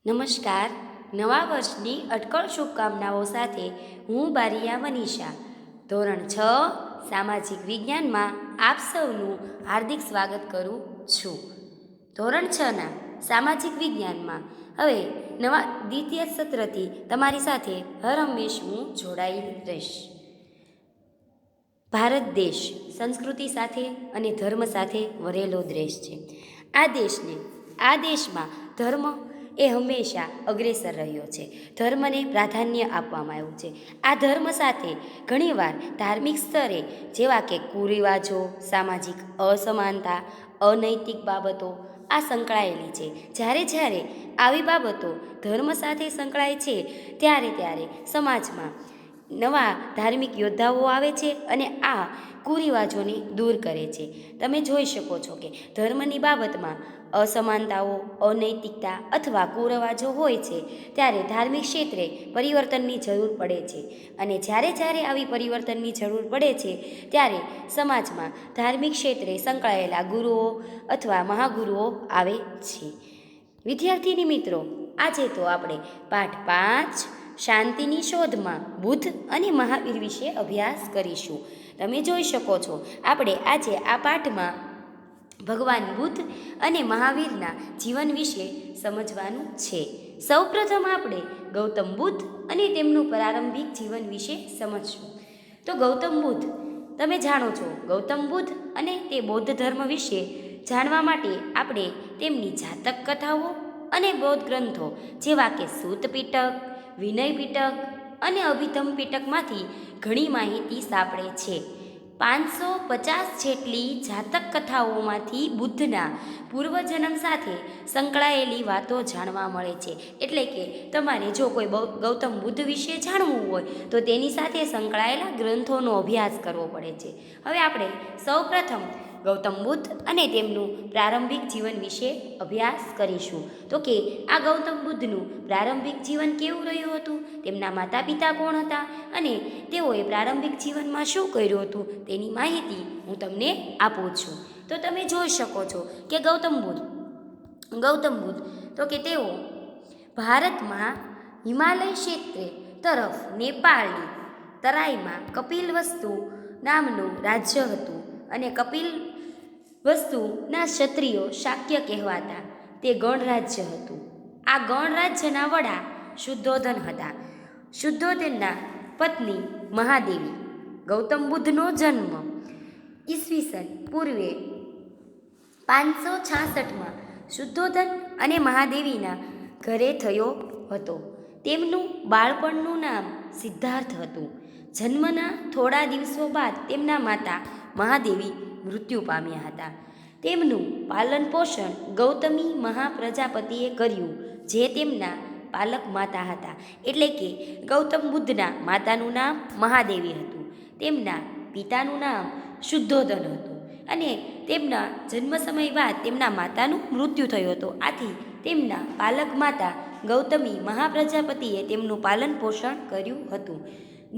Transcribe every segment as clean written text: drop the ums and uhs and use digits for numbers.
નમસ્કાર. નવા વર્ષની અટકળ શુભકામનાઓ સાથે હું બારિયા મનીષા, ધોરણ 6 સામાજિક વિજ્ઞાનમાં આપ સૌનું હાર્દિક સ્વાગત કરું છું. ધોરણ 6ના સામાજિક વિજ્ઞાનમાં હવે નવા દ્વિતીય સત્રથી તમારી સાથે હર હંમેશ હું જોડાઈ રહીશ. ભારત દેશ સંસ્કૃતિ સાથે અને ધર્મ સાથે ભરેલો દેશ છે. આ દેશમાં ધર્મ એ હંમેશા અગ્રેસર રહ્યો છે. ધર્મને પ્રાધાન્ય આપવામાં આવ્યું છે. આ ધર્મ સાથે ઘણીવાર ધાર્મિક સ્તરે જેવા કે કુરિવાજો, સામાજિક અસમાનતા, અનૈતિક બાબતો આ સંકળાયેલી છે. જ્યારે આવી બાબતો ધર્મ સાથે સંકળાય છે ત્યારે સમાજમાં નવા ધાર્મિક યોદ્ધાઓ આવે છે અને આ કુરિવાજોને દૂર કરે છે. તમે જોઈ શકો છો કે ધર્મની બાબતમાં અસમાનતાઓ, અનૈતિકતા અથવા કુરિવાજો હોય છે ત્યારે ધાર્મિક ક્ષેત્રે પરિવર્તનની જરૂર પડે છે. અને જ્યારે આવી પરિવર્તનની જરૂર પડે છે ત્યારે સમાજમાં ધાર્મિક ક્ષેત્રે સંકળાયેલા ગુરુઓ અથવા મહાગુરુઓ આવે છે. વિદ્યાર્થીની મિત્રો, આજે તો આપણે પાઠ 5 શાંતિની શોધમાં બુદ્ધ અને મહાવીર વિશે અભ્યાસ કરીશું. તમે જોઈ શકો છો આપણે આજે આ પાઠમાં ભગવાન બુદ્ધ અને મહાવીરના જીવન વિશે સમજવાનું છે. સૌપ્રથમ આપણે ગૌતમ બુદ્ધ અને તેમનું પ્રારંભિક જીવન વિશે સમજશું. તો ગૌતમ બુદ્ધ, તમે જાણો છો ગૌતમ બુદ્ધ અને તે બૌદ્ધ ધર્મ વિશે જાણવા માટે આપણે તેમની જાતક કથાઓ અને બૌદ્ધ ગ્રંથો જેવા કે સૂત પિટક, વિનય પિટક અને અભિધમ પિટકમાંથી ઘણી માહિતી સાંપડે છે. 550 જેટલી જાતક કથાઓમાંથી બુદ્ધના પૂર્વજન્મ સાથે સંકળાયેલી વાતો જાણવા મળે છે. એટલે કે તમારે જો કોઈ ગૌતમ બુદ્ધ વિશે જાણવું હોય તો તેની સાથે સંકળાયેલા ગ્રંથોનો અભ્યાસ કરવો પડે છે. હવે આપણે સૌપ્રથમ ગૌતમ બુદ્ધ અને તેમનું પ્રારંભિક જીવન વિશે અભ્યાસ કરીશું. તો કે આ ગૌતમ બુદ્ધનું પ્રારંભિક જીવન કેવું રહ્યું હતું, તેમના માતા પિતા કોણ હતા અને તેઓએ પ્રારંભિક જીવનમાં શું કર્યું હતું તેની માહિતી હું તમને આપું છું. તો તમે જોઈ શકો છો કે ગૌતમ બુદ્ધ તો કે તેઓ ભારતમાં હિમાલય ક્ષેત્રે તરફ નેપાળની તરાઈમાં કપિલવસ્તુ નામનું રાજ્ય હતું અને કપિલવસ્તુના ક્ષત્રિયો શાક્ય કહેવાતા. તે ગણરાજ્ય હતું. આ ગણરાજ્યના વડા શુદ્ધોધન હતા. શુદ્ધોધનના પત્ની મહાદેવી. ગૌતમ બુદ્ધનો જન્મ ઈસવીસન પૂર્વે 566માં શુદ્ધોધન અને મહાદેવીના ઘરે થયો હતો. તેમનું બાળપણનું નામ સિદ્ધાર્થ હતું. જન્મના થોડા દિવસો બાદ તેમના માતા મહાદેવી મૃત્યુ પામ્યા હતા. તેમનું પાલન પોષણ ગૌતમી મહાપ્રજાપતિએ કર્યું, જે તેમના પાલક માતા હતા. એટલે કે ગૌતમ બુદ્ધના માતાનું નામ મહાદેવી હતું, તેમના પિતાનું નામ શુદ્ધોધન હતું અને તેમના જન્મ સમય બાદ તેમના માતાનું મૃત્યુ થયું હતું. આથી તેમના પાલક માતા ગૌતમી મહાપ્રજાપતિએ તેમનું પાલન પોષણ કર્યું હતું.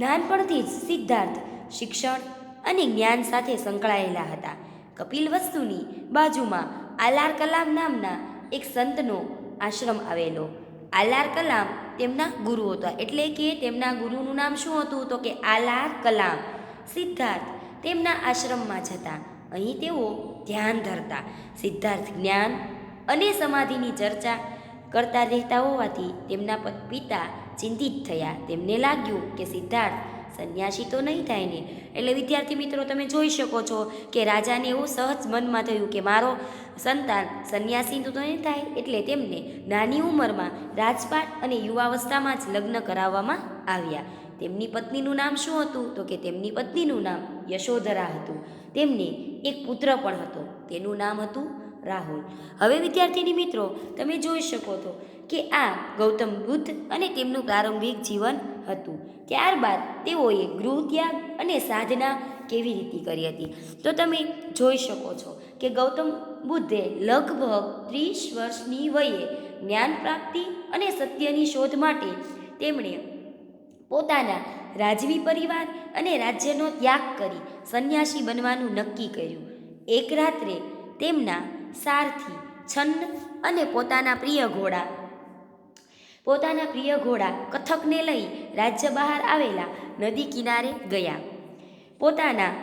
નાનપણથી જ સિદ્ધાર્થ શિક્ષણ અને જ્ઞાન સાથે સંકળાયેલા હતા. કપિલવસ્તુની બાજુમાં આલાર કલામ નામના એક સંતનો આશ્રમ આવેલો. આલાર કલામ તેમના ગુરુ હતા. એટલે કે તેમના ગુરુનું નામ શું હતું તો કે આલાર કલામ. સિદ્ધાર્થ તેમના આશ્રમમાં જતા. અહીં તેઓ ધ્યાન ધરતા. સિદ્ધાર્થ જ્ઞાન અને સમાધિની ચર્ચા કરતા રહેતા હોવાથી તેમના પિતા ચિંતિત થયા. તેમને લાગ્યું કે સિદ્ધાર્થ સંન્યાસી તો નહીં થાય ને. એટલે વિદ્યાર્થી મિત્રો, તમે જોઈ શકો છો કે રાજાને એવું સહજ મનમાં થયું કે મારો સંતાન સંન્યાસી તો નહીં થાય. એટલે તેમને નાની ઉંમરમાં રાજપાટ અને યુવાવસ્થામાં જ લગ્ન કરાવવામાં આવ્યા. તેમની પત્નીનું નામ શું હતું તો કે તેમની પત્નીનું નામ યશોધરા હતું. તેમને એક પુત્ર પણ હતો, તેનું નામ હતું રાહુલ. હવે વિદ્યાર્થીની મિત્રો, તમે જોઈ શકો છો કે આ ગૌતમ બુદ્ધ અને તેમનું પ્રારંભિક જીવન હતું. ત્યારબાદ તેઓએ ગૃહત્યાગ અને સાધના કેવી રીતે કરી હતી તો તમે જોઈ શકો છો કે ગૌતમ બુદ્ધે લગભગ 30 વર્ષની વયે જ્ઞાન પ્રાપ્તિ અને સત્યની શોધ માટે તેમણે પોતાના રાજવી પરિવાર અને રાજ્યનો ત્યાગ કરી સંન્યાસી બનવાનું નક્કી કર્યું. એક રાત્રે તેમના સારથી છન્ન અને પોતાના પ્રિય ઘોડા પોતાના પ્રિય ઘોડા કથકને લઈ રાજ્ય બહાર આવેલા નદી કિનારે ગયા. પોતાના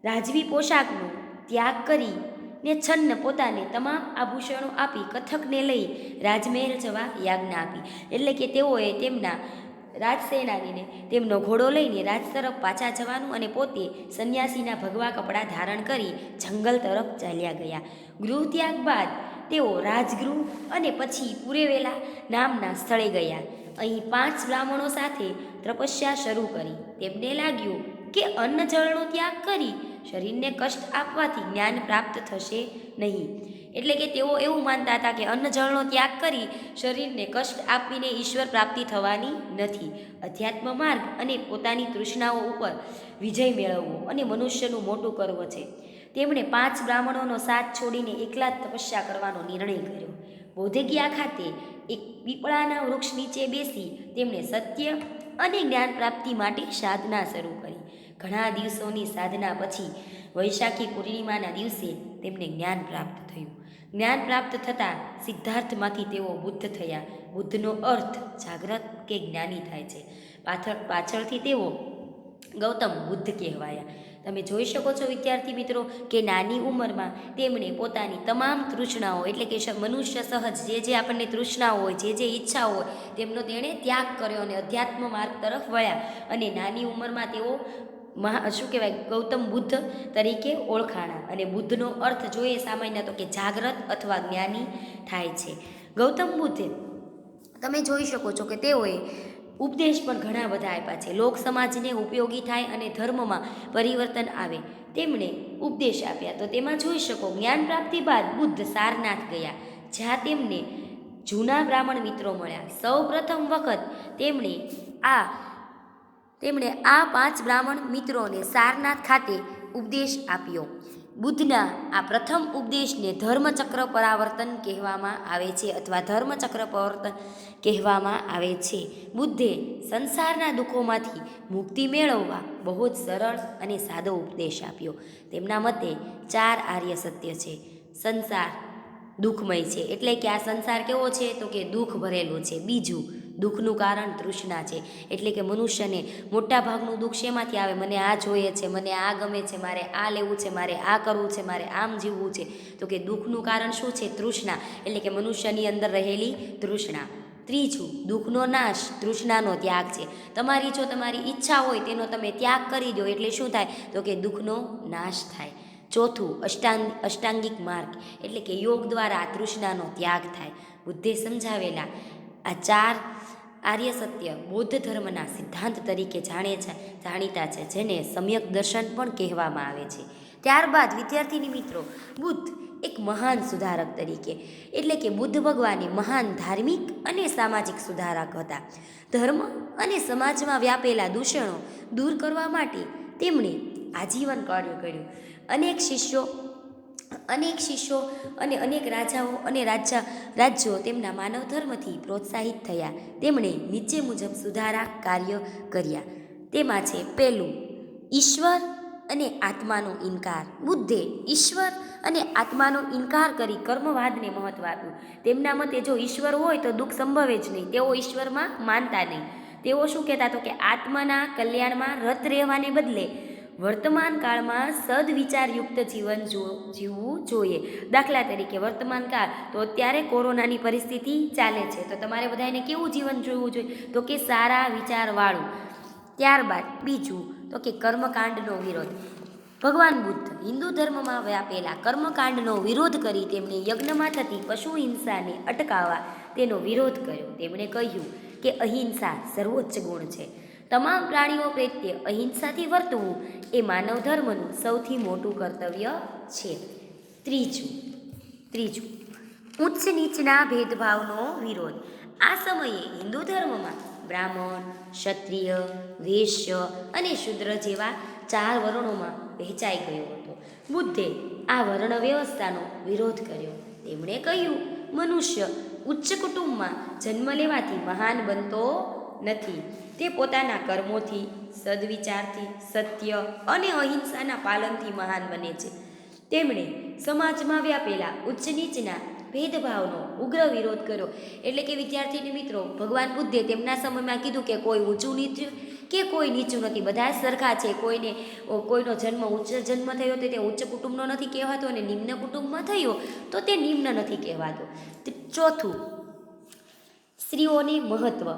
રાજવી પોશાકનો ત્યાગ કરીને છન્ન પોતાને તમામ આભૂષણો આપી કથકને લઈ રાજમહેલ જવા યાજ્ઞા આપી. એટલે કે તેઓએ તેમના રાજસેનાનીને તેમનો ઘોડો લઈને રાજ તરફ પાછા જવાનું અને પોતે સંન્યાસીના ભગવા કપડાં ધારણ કરી જંગલ તરફ ચાલ્યા ગયા. ગૃહ ત્યાગ બાદ તેઓ રાજગૃહ અને પછી પુરેવેલા નામના સ્થળે ગયા. અહીં 5 બ્રાહ્મણો સાથે તપસ્યા શરૂ કરી. તેમને લાગ્યું કે અન્ન જળનો ત્યાગ કરી શરીરને કષ્ટ આપવાથી જ્ઞાન પ્રાપ્ત થશે નહીં. એટલે કે તેઓ એવું માનતા હતા કે અન્ન જળનો ત્યાગ કરી શરીરને કષ્ટ આપીને ઈશ્વર પ્રાપ્તિ થવાની નથી. અધ્યાત્મ માર્ગ અને પોતાની તૃષ્ણાઓ ઉપર વિજય મેળવવો અને મનુષ્યનું મોટું કરવું છે. તેમણે 5 બ્રાહ્મણોનો સાથ છોડીને એકલા જ તપસ્યા કરવાનો નિર્ણય કર્યો. બોધગયા ખાતે એક પીપળાના વૃક્ષ નીચે બેસી તેમણે સત્ય અને જ્ઞાન પ્રાપ્તિ માટે સાધના શરૂ કરી. ઘણા દિવસોની સાધના પછી વૈશાખી પૂર્ણિમાના દિવસે તેમને જ્ઞાન પ્રાપ્ત થયું. જ્ઞાન પ્રાપ્ત થતાં સિદ્ધાર્થમાંથી તેઓ બુદ્ધ થયા. બુદ્ધનો અર્થ જાગ્રત કે જ્ઞાની થાય છે. પાછળથી તેઓ ગૌતમ બુદ્ધ કહેવાયા. તમે જોઈ શકો છો વિદ્યાર્થી મિત્રો કે નાની ઉંમરમાં તેમણે પોતાની તમામ તૃષ્ણાઓ એટલે કે મનુષ્ય સહજ જે આપણને તૃષ્ણાઓ હોય જે ઈચ્છાઓ હોય તેમનો તેણે ત્યાગ કર્યો અને અધ્યાત્મ માર્ગ તરફ વળ્યા અને નાની ઉંમરમાં તેઓ શું કહેવાય ગૌતમ બુદ્ધ તરીકે ઓળખાણા. અને બુદ્ધનો અર્થ જોઈએ સામાન્ય તો કે જાગ્રત અથવા જ્ઞાની થાય છે. ગૌતમ બુદ્ધે તમે જોઈ શકો છો કે તેઓએ ઉપદેશ પણ ઘણા બધા આપ્યા છે. લોક સમાજને ઉપયોગી થાય અને ધર્મમાં પરિવર્તન આવે તેમણે ઉપદેશ આપ્યા. તો તેમાં જોઈ શકો જ્ઞાન પ્રાપ્તિ બાદ બુદ્ધ સારનાથ ગયા જ્યાં તેમને જૂના બ્રાહ્મણ મિત્રો મળ્યા. સૌ પ્રથમ વખત તેમણે આ 5 બ્રાહ્મણ મિત્રોને સારનાથ ખાતે ઉપદેશ આપ્યો. બુદ્ધના આ પ્રથમ ઉપદેશને ધર્મચક્ર પરાવર્તન કહેવામાં આવે છે અથવા ધર્મચક્ર પરાવર્તન કહેવામાં આવે છે. બુદ્ધે સંસારના દુઃખોમાંથી મુક્તિ મેળવવા બહુ જ સરળ અને સાદો ઉપદેશ આપ્યો. તેમના મતે 4 આર્ય સત્ય છે. સંસાર દુઃખમય છે એટલે કે આ સંસાર કેવો છે તો કે દુઃખ ભરેલો છે. બીજું દુઃખનું કારણ તૃષ્ણા છે એટલે કે મનુષ્યને મોટા ભાગનું દુઃખ શેમાંથી આવે? મને આ જોઈએ છે, મને આ ગમે છે, મારે આ લેવું છે, મારે આ કરવું છે, મારે આમ જીવવું છે. તો કે દુઃખનું કારણ શું છે? તૃષ્ણા એટલે કે મનુષ્યની અંદર રહેલી તૃષ્ણા. ત્રીજું દુઃખનો નાશ તૃષ્ણાનો ત્યાગ છે. જો તમારી ઈચ્છા હોય તેનો તમે ત્યાગ કરી દો એટલે શું થાય તો કે દુઃખનો નાશ થાય. ચોથું અષ્ટાંગિક માર્ગ એટલે કે યોગ દ્વારા આ તૃષ્ણાનો ત્યાગ થાય. બુદ્ધે સમજાવેલા આ 4 આર્ય સત્ય બૌદ્ધ ધર્મના સિદ્ધાંત તરીકે જાણીતા છે જેને સમ્યક દર્શન પણ કહેવામાં આવે છે. ત્યારબાદ વિદ્યાર્થીની મિત્રો બુદ્ધ એક મહાન સુધારક તરીકે એટલે કે બુદ્ધ ભગવાન મહાન ધાર્મિક અને સામાજિક સુધારક હતા. ધર્મ અને સમાજમાં વ્યાપેલા દૂષણો દૂર કરવા માટે તેમણે આજીવન કાર્ય કર્યું. અનેક શિષ્યો અને અનેક રાજાઓ અને રાજ્યો તેમના માનવ ધર્મથી પ્રોત્સાહિત થયા. તેમણે નીચે મુજબ સુધારા કાર્ય કર્યા. તેમાં છે પહેલું ઈશ્વર અને આત્માનો ઇનકાર. બુદ્ધે ઈશ્વર અને આત્માનો ઇનકાર કરી કર્મવાદને મહત્વ આપ્યું. તેમના મતે જો ઈશ્વર હોય તો દુઃખ સંભવે જ નહીં. તેઓ ઈશ્વરમાં માનતા નહીં. તેઓ શું કહેતા તો કે આત્માના કલ્યાણમાં રત રહેવાને બદલે વર્તમાન કાળમાં સદવિચારયુક્ત જીવન જીવવું જોઈએ. દાખલા તરીકે વર્તમાન કાળ તો અત્યારે કોરોનાની પરિસ્થિતિ ચાલે છે તો તમારે બધાને કેવું જીવન જીવવું જોઈએ તો કે સારા વિચારવાળું. ત્યારબાદ બીજું તો કે કર્મકાંડનો વિરોધ. ભગવાન બુદ્ધ હિન્દુ ધર્મમાં વ્યાપેલા કર્મકાંડનો વિરોધ કરી તેમણે યજ્ઞમાં થતી પશુ હિંસાને અટકાવવા તેનો વિરોધ કર્યો. તેમણે કહ્યું કે અહિંસા સર્વોચ્ચ ગુણ છે. તમામ પ્રાણીઓ પ્રત્યે અહિંસાથી વર્તવું એ માનવ ધર્મનું સૌથી મોટું કર્તવ્ય છે. ત્રીજું ઉચ્ચ નીચના ભેદભાવનો વિરોધ. આ સમયે હિન્દુ ધર્મમાં બ્રાહ્મણ, ક્ષત્રિય, વૈશ્ય અને શૂદ્ર જેવા 4 વર્ણોમાં વહેંચાઈ ગયો હતો. બુદ્ધે આ વર્ણ વ્યવસ્થાનો વિરોધ કર્યો. તેમણે કહ્યું મનુષ્ય ઉચ્ચ કુટુંબમાં જન્મ લેવાથી મહાન બનતો નથી. તે પોતાના કર્મોથી, સદવિચારથી, સત્ય અને અહિંસાના પાલનથી મહાન બને છે. તેમણે સમાજમાં વ્યાપેલા ઉચ્ચ નીચના ભેદભાવનો ઉગ્ર વિરોધ કર્યો. એટલે કે વિદ્યાર્થીની મિત્રો, ભગવાન બુદ્ધે તેમના સમયમાં કીધું કે કોઈ ઊંચું નીચું કે કોઈ નીચું નથી, બધા સરખા છે. કોઈનો જન્મ ઉચ્ચ જન્મ થયો તો તે ઉચ્ચ કુટુંબનો નથી કહેવાતો, અને નિમ્ન કુટુંબમાં થયો તો તે નિમ્ન નથી કહેવાતો. ચોથું, સ્ત્રીઓને મહત્વ.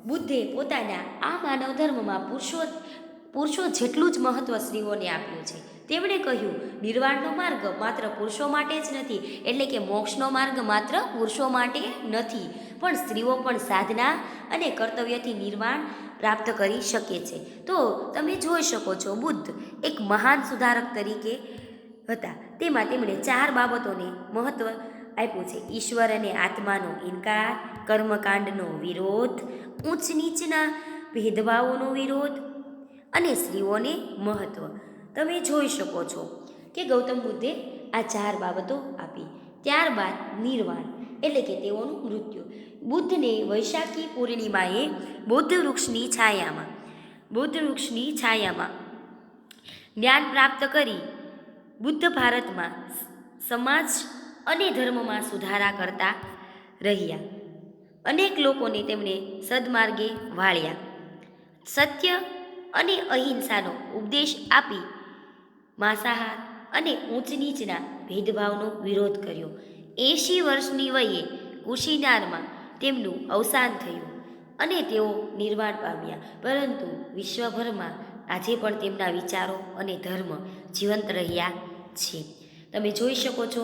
બુદ્ધે પોતાના આ માનવ ધર્મમાં પુરુષો જેટલું જ મહત્વ સ્ત્રીઓને આપ્યું છે. તેમણે કહ્યું, નિર્વાણનો માર્ગ માત્ર પુરુષો માટે જ નથી, એટલે કે મોક્ષનો માર્ગ માત્ર પુરુષો માટે નથી, પણ સ્ત્રીઓ પણ સાધના અને કર્તવ્યથી નિર્વાણ પ્રાપ્ત કરી શકે છે. તો તમે જોઈ શકો છો, બુદ્ધ એક મહાન સુધારક તરીકે હતા. તેમાં તેમણે 4 બાબતોને મહત્વ આપ્યું છે: ઈશ્વર અને આત્માનો ઇનકાર, કર્મકાંડનો વિરોધ, ઊંચ નીચના ભેદભાવોનો વિરોધ અને સ્ત્રીઓને મહત્વ. તમે જોઈ શકો છો કે ગૌતમ બુદ્ધે આ 4 બાબતો આપી. ત્યારબાદ નિર્વાણ એટલે કે તેઓનું મૃત્યુ. બુદ્ધને વૈશાખી પૂર્ણિમાએ બૌદ્ધ વૃક્ષની છાયામાં જ્ઞાન પ્રાપ્ત કરી બુદ્ધ ભારતમાં સમાજ અને ધર્મમાં સુધારા કરતા રહ્યા. અનેક લોકોને તેમણે સદમાર્ગે વાળ્યા. સત્ય અને અહિંસાનો ઉપદેશ આપી માંસાહાર અને ઊંચ નીચના ભેદભાવનો વિરોધ કર્યો. 80 વર્ષની વયે કુશીનારમાં તેમનું અવસાન થયું અને તેઓ નિર્વાણ પામ્યા. પરંતુ વિશ્વભરમાં આજે પણ તેમના વિચારો અને ધર્મ જીવંત રહ્યા છે. તમે જોઈ શકો છો,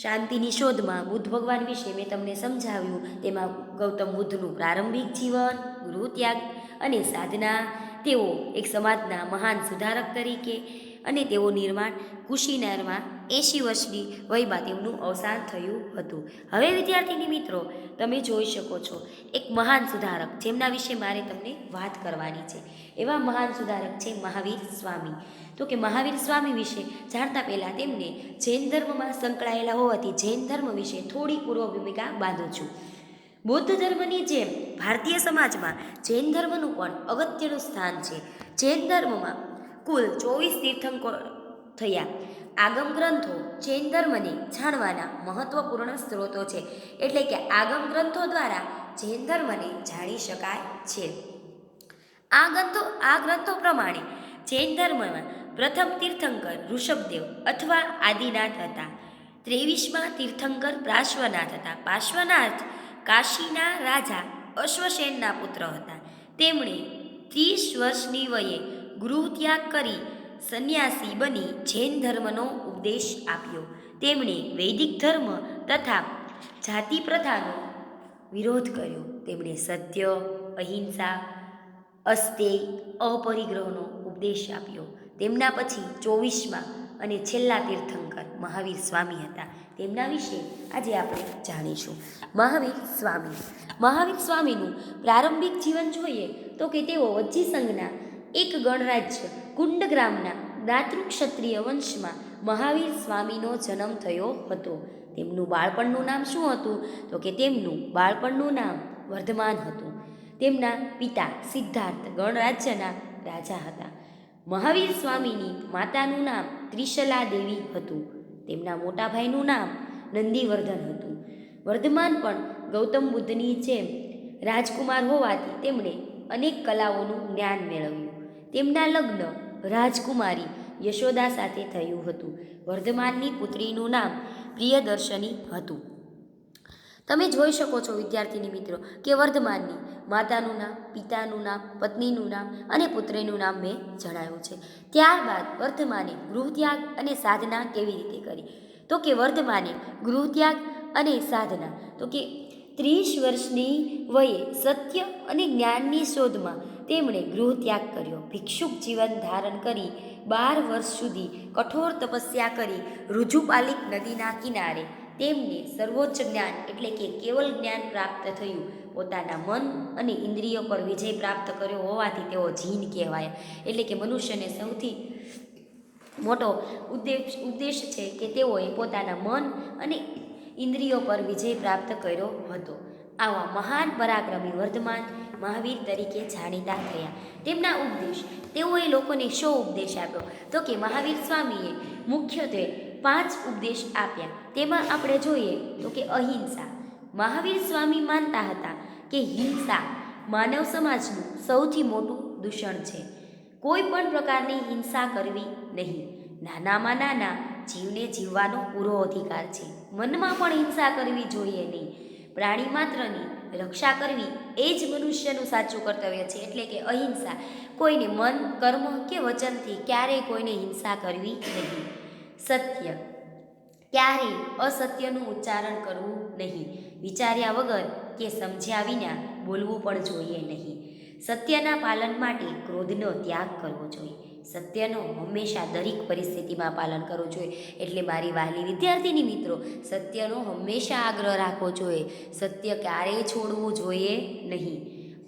શાંતિની શોધમાં બુદ્ધ ભગવાન વિશે મેં તમને સમજાવ્યું. તેમાં ગૌતમ બુદ્ધનું પ્રારંભિક જીવન, ગૃહત્યાગ અને સાધના, તેઓ એક સમાજના મહાન સુધારક તરીકે, અને તેઓ નિર્વાણ કુશીનરમાં 80 વર્ષની વયમાં તેમનું અવસાન થયું હતું. હવે વિદ્યાર્થીની મિત્રો, તમે જોઈ શકો છો એક મહાન સુધારક જેમના વિશે મારે તમને વાત કરવાની છે. એવા મહાન સુધારક છે મહાવીર સ્વામી. તો કે મહાવીર સ્વામી વિશે જાણતા પહેલાં તેમને જૈન ધર્મમાં સંકળાયેલા હોવાથી જૈન ધર્મ વિશે થોડી પૂર્વ ભૂમિકા બાંધું છું. બૌદ્ધ ધર્મની જેમ ભારતીય સમાજમાં જૈન ધર્મનું પણ અગત્યનું સ્થાન છે. જૈન ધર્મમાં કુલ 24 તીર્થંકર થયા. આગમ ગ્રંથો જૈન ધર્મને જાણવાના મહત્વપૂર્ણ સ્ત્રોતો છે. એટલે કે આગમ ગ્રંથો દ્વારા જૈન ધર્મને જાણી શકાય છે. આ ગ્રંથો પ્રમાણે જૈન ધર્મમાં પ્રથમ તીર્થંકર ઋષભદેવ અથવા આદિનાથ હતા. 23મા તીર્થંકર પાર્શ્વનાથ હતા. પાર્શ્વનાથ કાશીના રાજા અશ્વસેનના પુત્ર હતા. તેમણે 30 વર્ષની વયે ગૃહત્યાગ કરી સંન્યાસી બની જૈન ધર્મનો ઉપદેશ આપ્યો. તેમણે વૈદિક ધર્મ તથા જાતિ પ્રથાનો વિરોધ કર્યો. તેમણે સત્ય, અહિંસા, અસ્તેય, અપરિગ્રહનો ઉપદેશ આપ્યો. તેમના પછી 24મા અને છેલ્લા તીર્થંકર મહાવીર સ્વામી હતા. તેમના વિશે આજે આપણે જાણીશું. મહાવીર સ્વામીનું પ્રારંભિક જીવન જોઈએ તો કે તેઓ વજ્જી સંઘના એક ગણરાજ્ય કુંડગ્રામના દાતૃક્ષત્રિય વંશમાં મહાવીર સ્વામીનો જન્મ થયો હતો. તેમનું બાળપણનું નામ શું હતું? તો કે તેમનું બાળપણનું નામ વર્ધમાન હતું. તેમના પિતા સિદ્ધાર્થ ગણરાજ્યના રાજા હતા. મહાવીર સ્વામીની માતાનું નામ ત્રિશલા દેવી હતું. તેમના મોટા ભાઈનું નામ નંદીવર્ધન હતું. વર્ધમાન પણ ગૌતમ બુદ્ધની જેમ રાજકુમાર હોવાથી તેમણે અનેક કલાઓનું જ્ઞાન મેળવ્યું. તેમના લગ્ન રાજકુમારી યશોદા સાથે થયું હતું. વર્ધમાનની પુત્રીનું નામ પ્રિયદર્શની હતું. તમે જોઈ શકો છો વિદ્યાર્થીની મિત્રો કે વર્ધમાનની માતાનું નામ, પિતાનું નામ, પત્નીનું નામ અને પુત્રીનું નામ મેં જણાવ્યું છે. ત્યારબાદ વર્ધમાને ગૃહત્યાગ અને સાધના કેવી રીતે કરી? તો કે વર્ધમાને ગૃહત્યાગ અને સાધના તો કે 30 વર્ષની વયે સત્ય અને જ્ઞાનની શોધમાં તેમણે ગૃહત્યાગ કર્યો. ભિક્ષુક જીવન ધારણ કરી 12 વર્ષ સુધી કઠોર તપસ્યા કરી ઋજુપાલિક નદીના કિનારે તેમને સર્વોચ્ચ જ્ઞાન એટલે કે કેવલ જ્ઞાન પ્રાપ્ત થયું. પોતાના મન અને ઇન્દ્રિયો પર વિજય પ્રાપ્ત કર્યો હોવાથી તેઓ જીન કહેવાયા. એટલે કે મનુષ્યને સૌથી મોટો ઉદ્દેશ છે કે તેઓએ પોતાના મન અને ઇન્દ્રિયો પર વિજય પ્રાપ્ત કર્યો હતો. આવા મહાન પરાક્રમી વર્ધમાન મહાવીર તરીકે જાણીતા થયા. તેમના ઉપદેશ, તેઓએ લોકોને શો ઉપદેશ આપ્યો? તો કે મહાવીર સ્વામીએ મુખ્યત્વે 5 ઉપદેશ આપ્યા. તેમાં આપણે જોઈએ તો કે અહિંસા. મહાવીર સ્વામી માનતા હતા કે હિંસા માનવ સમાજનું સૌથી મોટું દૂષણ છે. કોઈ પણ પ્રકારની હિંસા કરવી નહીં. નાનામાં નાના જીવને જીવવાનો પૂરો અધિકાર છે. મનમાં પણ હિંસા કરવી જોઈએ નહીં. પ્રાણી માત્રની રક્ષા કરવી એ જ મનુષ્યનું સાચું કર્તવ્ય છે. એટલે કે અહિંસા. કોઈને મન, કર્મ કે વચનથી ક્યારેય કોઈને હિંસા કરવી નહીં. સત્ય. ક્યારેય અસત્યનું ઉચ્ચારણ કરવું નહીં. વિચાર્યા વગર કે સમજ્યા વિના બોલવું પણ જોઈએ નહીં. સત્યના પાલન માટે ક્રોધનો ત્યાગ કરવો જોઈએ. સત્યનો હંમેશા દરેક પરિસ્થિતિમાં પાલન કરવું જોઈએ. એટલે મારી વહાલી વિદ્યાર્થીની મિત્રો, સત્યનો હંમેશા આગ્રહ રાખવો જોઈએ. સત્ય ક્યારેય છોડવું જોઈએ નહીં.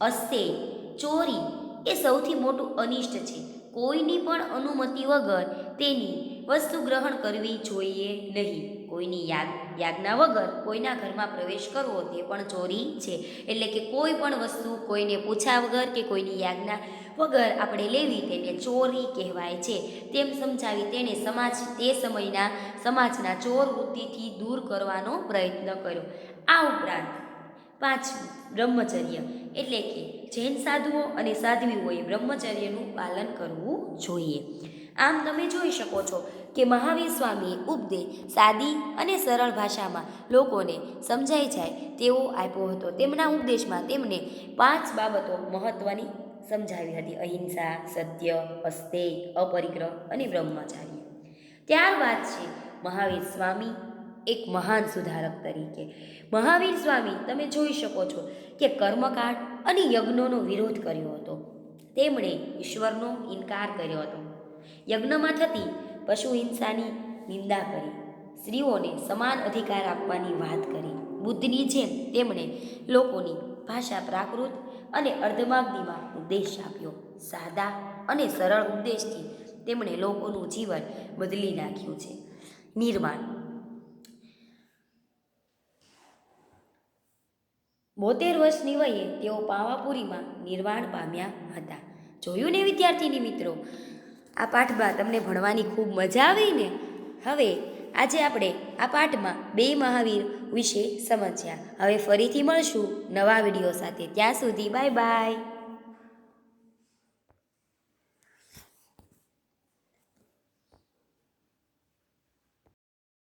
અસ્તેય. ચોરી એ સૌથી મોટું અનિષ્ટ છે. કોઈની પણ અનુમતિ વગર તેની વસ્તુ ગ્રહણ કરવી જોઈએ નહીં. કોઈની યાજ્ઞા વગર કોઈના ઘરમાં પ્રવેશ કરવો તે પણ ચોરી છે. એટલે કે કોઈ પણ વસ્તુ કોઈને પૂછ્યા વગર કે કોઈની યાજ્ઞા વગર આપણે લેવી તેને ચોરી કહેવાય છે. તેમ સમજાવી તેને તે સમયના સમાજના ચોર વૃત્તિથી દૂર કરવાનો પ્રયત્ન કર્યો. આ ઉપરાંત 5 બ્રહ્મચર્ય. એટલે કે જૈન સાધુઓ અને સાધ્વીઓએ બ્રહ્મચર્યનું પાલન કરવું જોઈએ. આમ તમે જોઈ શકો છો કે મહાવીર સ્વામીએ ઉપદેશ સાદી અને સરળ ભાષામાં લોકોને સમજાઈ જાય તેવો આપ્યો હતો. તેમના ઉપદેશમાં તેમને 5 બાબતો મહત્ત્વની સમજાવી હતી: અહિંસા, સત્ય, અસ્તેય, અપરિગ્રહ અને બ્રહ્મચાર્ય. ત્યારબાદ છે મહાવીર સ્વામી એક મહાન સુધારક તરીકે. મહાવીર સ્વામી તમે જોઈ શકો છો કે કર્મકાંડ અને યજ્ઞોનો વિરોધ કર્યો હતો. તેમણે ઈશ્વરનો ઇનકાર કર્યો હતો. યજ્ઞમાં થતી પશુ હિંસાની નિંદા કરી. સ્ત્રીઓને સમાન અધિકાર આપવાની વાત કરી. બુદ્ધની જેમ તેમણે લોકોની ભાષા પ્રાકૃત અને અર્ધમાગધીમાં ઉપદેશ આપ્યો. સાદા અને સરળ ઉપદેશથી તેમણે લોકોનું જીવન બદલી નાખ્યું છે. નિર્વાણ. 72 વર્ષની વયે તેઓ પાવાપુરીમાં નિર્વાણ પામ્યા હતા. જોયું ને વિદ્યાર્થીની મિત્રો, આ પાઠમાં તમને ભણવાની ખૂબ મજા આવી ને? હવે આજે આપણે આ પાઠમાં 2 મહાવીર વિશે સમજ્યા. હવે ફરીથી મળશું નવા વિડીયો સાથે. ત્યાં સુધી બાય બાય.